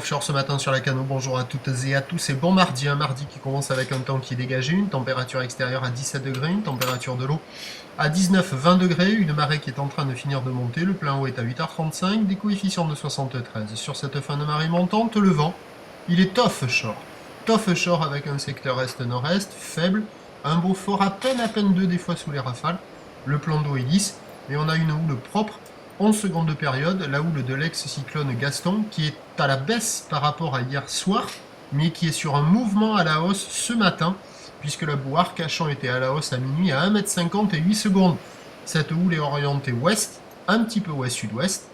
offshore ce matin sur la Cano. Bonjour à toutes et à tous et bon mardi. Un mardi qui commence avec un temps qui est dégagé, une température extérieure à 17 degrés, une température de l'eau à 19-20 degrés, une marée qui est en train de finir de monter. Le plein eau est à 8h35, des coefficients de 73. Sur cette fin de marée montante, le vent, il est offshore. Offshore avec un secteur est-nord-est faible, un beau fort à peine 2 des fois sous les rafales. Le plan d'eau est lisse et on a une houle propre. 11 secondes de période, la houle de l'ex-cyclone Gaston, qui est à la baisse par rapport à hier soir, mais qui est sur un mouvement à la hausse ce matin, puisque la boue Arcachon était à la hausse à minuit à 1,50 m et 8 secondes. Cette houle est orientée ouest, un petit peu ouest-sud-ouest,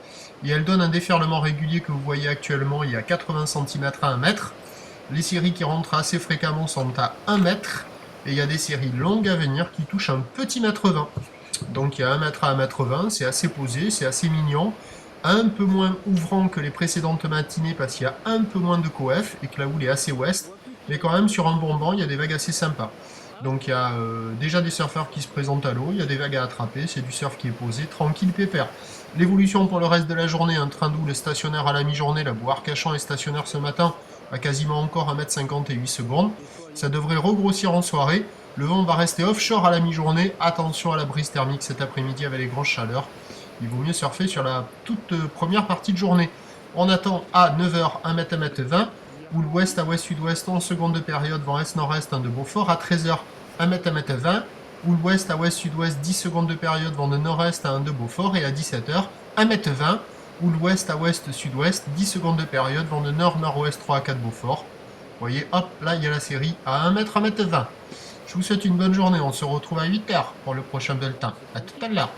et elle donne un déferlement régulier que vous voyez actuellement, il y a 80 cm à 1 mètre. Les séries qui rentrent assez fréquemment sont à 1 mètre, et il y a des séries longues à venir qui touchent un petit mètre 20. Donc il y a 1 mètre à 1 mètre 20, c'est assez posé, c'est assez mignon, un peu moins ouvrant que les précédentes matinées parce qu'il y a un peu moins de coef et que la houle est assez ouest, mais quand même sur un bon banc, il y a des vagues assez sympas. Donc il y a déjà des surfeurs qui se présentent à l'eau, il y a des vagues à attraper, c'est du surf qui est posé, tranquille, pépère. L'évolution pour le reste de la journée, un train d'houle stationnaire à la mi-journée, la boue Arcachon est stationnaire ce matin à quasiment encore 1,50 m et 8 secondes. Ça devrait regrossir en soirée. Le vent va rester offshore à la mi-journée. Attention à la brise thermique cet après-midi avec les grosses chaleurs. Il vaut mieux surfer sur la toute première partie de journée. On attend à 9h 1 m à 1,20 m. Houle ouest à ouest-sud-ouest, 11 secondes de période, vent est-nord-est, un de Beaufort. À 13h 1 m à 1,20 m. Houle ouest à ouest-sud-ouest, 10 secondes de période, vent de nord-est à 1 de Beaufort. Et à 17h 1 m 20 m. Houle ouest à ouest-sud-ouest, 10 secondes de période, vent de nord-nord-ouest 3 à 4 Beaufort. Vous voyez, hop, là il y a la série à 1 m à 1,20 m. Je vous souhaite une bonne journée, on se retrouve à 8h pour le prochain bulletin. A tout à l'heure.